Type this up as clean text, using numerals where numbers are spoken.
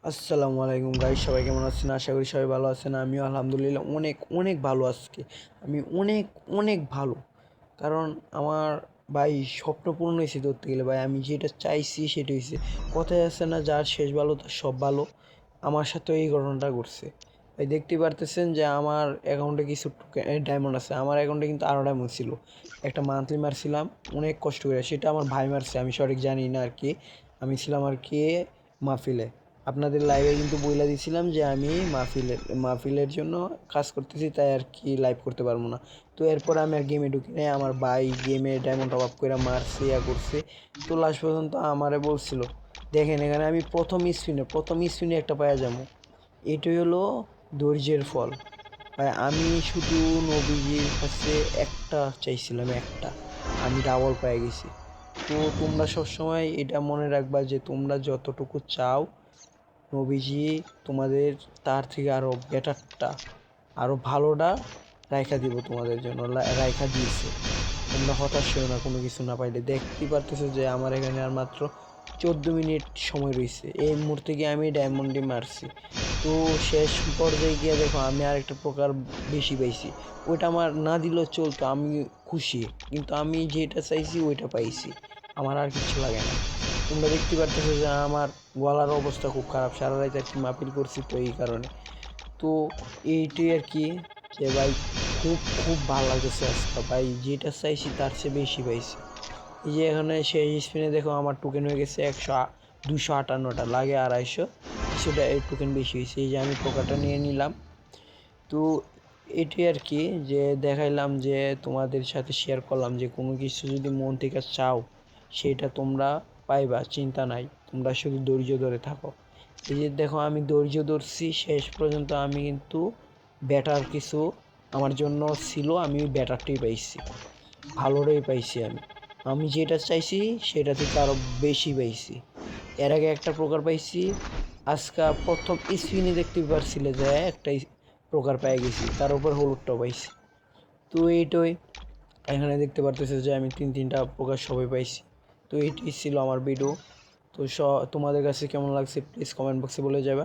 আসসালামু আলাইকুম গাইস, সবাই কেমন আছেন? আশা করি সবাই ভালো আছেন। আমিও আলহামদুলিল্লাহ অনেক অনেক ভালো আজকে। আমি অনেক অনেক ভালো, কারণ আমার ভাই স্বপ্ন পূরণ হয়েছে। ধরতে গেলে ভাই আমি যেটা চাইছি সেটা হয়েছে। কথায় আছে না, যার শেষ ভালো তার সব ভালো। আমার সাথেও এই ঘটনাটা ঘটছে। ভাই দেখতে পারতেছেন যে আমার অ্যাকাউন্টে কিছু ডায়মন্ড আছে। আমার অ্যাকাউন্টে কিন্তু আরও ডায়মন্ড ছিল। একটা মান্থলি মারছিলাম অনেক কষ্ট করে, সেটা আমার ভাই মারছে, আমি সঠিক জানি না আর কি। আমি ছিলাম আর কি মাহফিলে। আপনাদের লাইভে কিন্তু বইলা দিছিলাম যে আমি মাহফিলের জন্য কাজ করতেছি, তাই আর কি লাইভ করতে পারবো না। তো এরপর আমি আর গেমে ঢুকি নাই। আমার ভাই গেমে ডায়মন্ড টপ আপ করে মারছে, করছে। তো লাস্ট পর্যন্ত আমারে বলছিল, দেখেন এখানে আমি প্রথম স্পিনে একটা পাওয়া যাবো। এটাই হলো ধৈর্যের ফল। ভাই আমি শুধু নবীজির কাছে একটা চাইছিলাম, একটা, আমি ডাবল পেয়ে গেছি। তো তোমরা সবসময় এটা মনে রাখবা যে তোমরা যতটুকু চাও, নবীজি তোমাদের তার থেকে আরও বেটারটা, আরও ভালোটা রাইখা দিব তোমাদের জন্য, রাইখা দিয়েছে। তোমরা হতাশ হও না কোনো কিছু না পাইলে। দেখতেই পারতেছো যে আমার এখানে আর মাত্র 14 মিনিট সময় রয়েছে। এই মুহূর্তে গিয়ে আমি ডায়মন্ডে মারছি। তো শেষ পর্যায়ে গিয়ে দেখো আমি আরেকটা প্রকার বেশি পাইছি। ওইটা আমার না দিলেও চলতো, আমি খুশি। কিন্তু আমি যেটা চাইছি ওইটা পাইছি, আমার আর কিছু লাগে না। তোমরা দেখতে পারতেছো যে আমার গলার অবস্থা খুব খারাপ, সারা রাত আর কি মাহফিল করছি, তো এই কারণে। তো এইটাই আর কি, যে ভাই খুব খুব ভালো লাগতেছে আজকে। ভাই যেটা চাইছি তার চেয়ে বেশি পাইছি। এই যে এখানে শেষ স্পিনে দেখো আমার টোকেন হয়ে গেছে 258টা, লাগে 250, কিছুটা এই টোকেন বেশি হয়েছে। এই যে আমি পোকাটা নিয়ে নিলাম। তো এটাই আর কি, যে দেখাইলাম, যে তোমাদের সাথে শেয়ার করলাম যে কোনো কিছু যদি মন থেকে চাও সেটা তোমরা পাইবা, চিন্তা নাই, তোমরা শুধু ধৈর্য ধরে থাকো। এই যে দেখো আমি ধৈর্য ধরছি শেষ পর্যন্ত, আমি কিন্তু ব্যাটার কিছু আমার জন্য ছিল, আমি ব্যাটারটাই পাইছি, ভালোটাই পাইছি। আমি আমি যেটা চাইছি সেটা থেকে আরও বেশি পাইছি। এর আগে একটা প্রকার পাইছি, আজকে প্রথম স্পিনে দেখতে পারছিলে যে একটা প্রকার পেয়ে গেছি, তার উপর হলুদটাও পাইছি। তো এইটাই এখানে দেখতে পারতেছে যে আমি তিনটা প্রকার সবাই পাইছি। তো এইটাই ছিল আমার ভিডিও। তো তোমাদের কাছে কেমন লাগছে প্লিজ কমেন্ট বক্সে বলে যাবে।